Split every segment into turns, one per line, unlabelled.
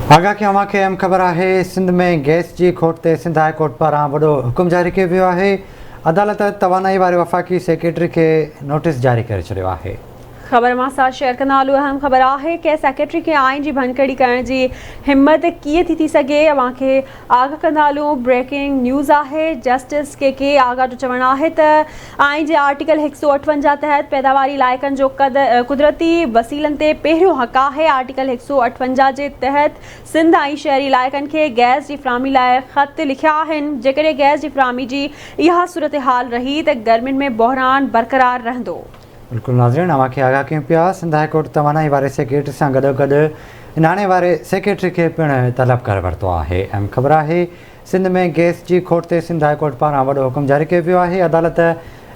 आगा की अवां खे अहम ख़बर है। सिंध में गैस की खोट ते सिंध हाई कोर्ट पारां वॾो हुकुम जारी किया वियो है। अदालत तवानाई वारे वफ़ाक़ी सेक्रेटरी के नोटिस जारी करे छॾियो आहे।
खबर मां साथ शेयर कंदा हलूं। अहम ख़बर है कि सेक्रेटरी के आइन की भनकड़ी करण की हिम्मत कीअं थी सके। अवां खे आगाह कंदा हलूं। ब्रेकिंग न्यूज़ है। जस्टिस के आगाह जो चवणु है तो आइन के आर्टिकल 158 तहत पैदावारी इलाइक़नि जो कुदरती वसीलन ते पहिरियों हक़ है। आर्टिकल 158 के तहत सिंध और शहरी इलाइक़नि के गैस की फ़राहमी लाइ ख़त लिखिया आहिनि। जेकॾहिं गैस की फ़राहमी की यह सूरत हाल रही तो गर्मियुनि में बहरान बरक़रार रहंदो।
बिल्कुल नाज़रीन, अवां खे आगाह कयूं पिया। सिंध हाई कोर्ट तवानाई वारे सेक्रेटरी से गॾोगॾु इनाणे वारे सेक्रेटरी के पिणु तलब करे वरितो आहे। अहम ख़बर है। सिंध में गैस की खोट ते सिंध हाई कोर्ट पारां वॾो हुकुम जारी किया वियो आहे। अदालत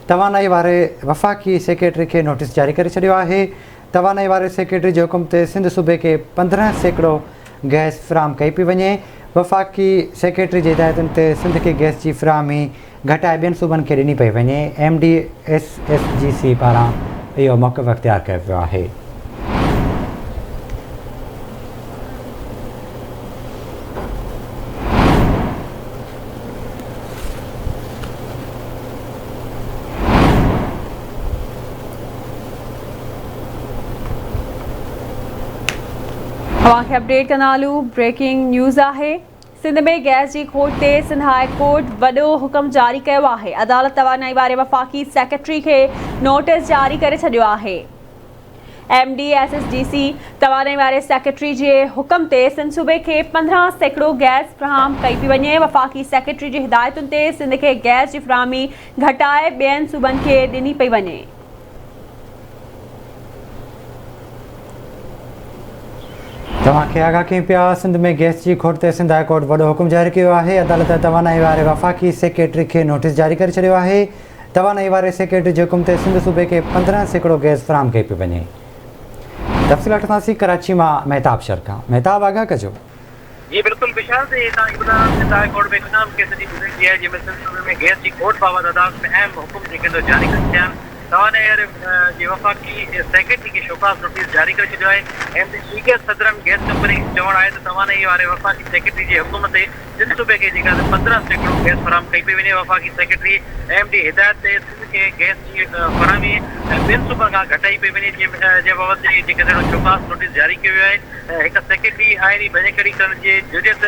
तवानाई वारे वफ़ाक़ी सेक्रेटरी के नोटिस जारी करे छॾियो आहे। तवानाई वारे सेक्रेटरी के हुकुम ते सिंध सूबे के 15% गैस फ़राहम कई पई वञे। वफ़ाक़ी सेक्रेटरी जी हिदायतुनि ते सिंध के गैस की फ़राहमी घटाए ॿियनि सूबनि खे ॾिनी पई वञे। MDSSGC पारां इहो मौक़िफ़ अख़्तियार कयो वियो आहे।
अवां खे अपडेट कंदा हलूं। ब्रेकिंग न्यूज़ है। सिंध में गैस की खोट ते सिंध हाई कोर्ट वॾो हुकुम जारी किया है। अदालत तवानाई वारे वफ़ाक़ी सेक्रेटरी के नोटिस जारी करे छॾियो आहे। MDSSGC तवानाई वारे सेक्रेटरी के हुकुम ते सिंध सूबे के 15% गैस फ़राहम कई पई वञे। वफ़ाक़ी सेक्रेटरी की हिदायतुनि ते सिंध के गैस की फ़राहमी घटाए ॿियनि सूबनि खे ॾिनी पई वञे।
तव्हां खे आगाह कयूं पिया। सिंध में गैस की खोट ते सिंध हाई कोर्ट वॾो हुकुम जारी किया है। अदालत तवानाई वारे वफ़ाक़ी सेक्रेटरी के नोटिस जारी करे छॾियो आहे। तवानाई वारे सेक्रेटरी के हुकुम ते सिंध सूबे के 15% गैस फ़राहम कई पई वञे। तफ़सील वठंदासीं कराची मां महताब शर खां। महताब, आगाह कजो।
जी बिल्कुल विशाल से सिंध हाई कोर्ट में इख़्तिताम केस जी गुज़िरी है, जिसमें सिंध सूबे में गैस की खोट बाबत अदालत में अहम हुकुम जेके जारी कया तवानाई जे वफ़ाक़ी सेक्रेटरी के शोकास नोटिस जारी करे छॾियो आहे। MD सदरन गैस कंपनी चवणु आहे त तवानाई वारे वफ़ाक़ी सेक्रेटरी जे हुकुम ते सिंध सूबे के 15% गैस फ़राहम कई पई वञे। वफ़ाक़ी सेक्रेटरी MD हिदायत ते सिंध के गैस की फ़राहमी ॿियनि सूबनि खां घटाई पई वञे, जे बाबति शोकास नोटिस जारी कयो वियो आहे। हिकु सेक्रेटरी आइनी भञकड़ी करण जे ज़रियत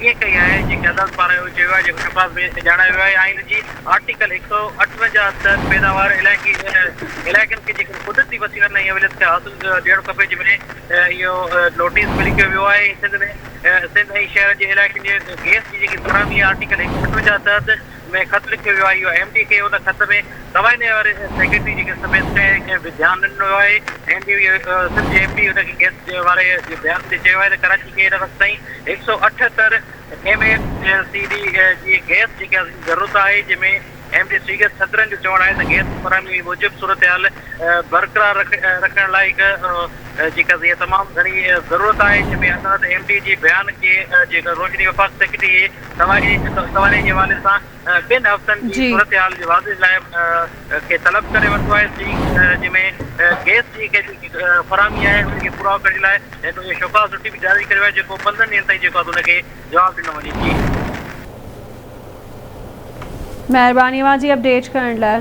कीअं कई आहे, जेके अदालत पारां चयो आहे, जेको शोकास में ॼाणायो वियो आहे। आइन जी आर्टिकल 158 तहत पैदावार इलाइक़नि के जेके कुदरती वसीलनि ऐं अहलियत खे हासिल ॾियणु खपे, जंहिंमें इहो नोटिस मिली कयो वियो आहे। सिंध ऐं शहर जे इलाइक़नि जे गैस जी जेकी फ़राहमी आहे आर्टिकल 158 तहत में ख़त लिखियो वियो आहे। इहो MD खे उन ख़त में तवानाई वारे सेक्रेटरी जेके समेत ध्यानु ॾिनो वियो आहे। सिंध जे MD उनखे गैस वारे बयान ते चयो आहे त कराची खे हिन वक़्तु ताईं 178 MACD जी गैस जेकी ज़रूरत आहे, जंहिंमें MD सदरन जो चवणु आहे त गैस फ़राहमी मूजिबि सूरत हाल बरक़रार रखण लाइ जेका तमामु घणी ज़रूरत आहे, जंहिंमें अदालत MD जे बयान खे जेका रोशनी वफ़ाक़ सेक्रेटरी तवानाई जे हवाले सां 2 हफ़्तनि जी सूरत हाल जे वाज़े लाइ खे तलब करे वरितो आहे, जंहिंमें गैस जी जेकी फ़राहमी आहे उनखे पूरा करण लाइ हिकु शोकास नोटिस बि जारी कयो आहे, जेको 15 ॾींहंनि ताईं जेको आहे उनखे जवाबु ॾिनो वञे। जी
महिरबानी जी अपडेट करण लाइ।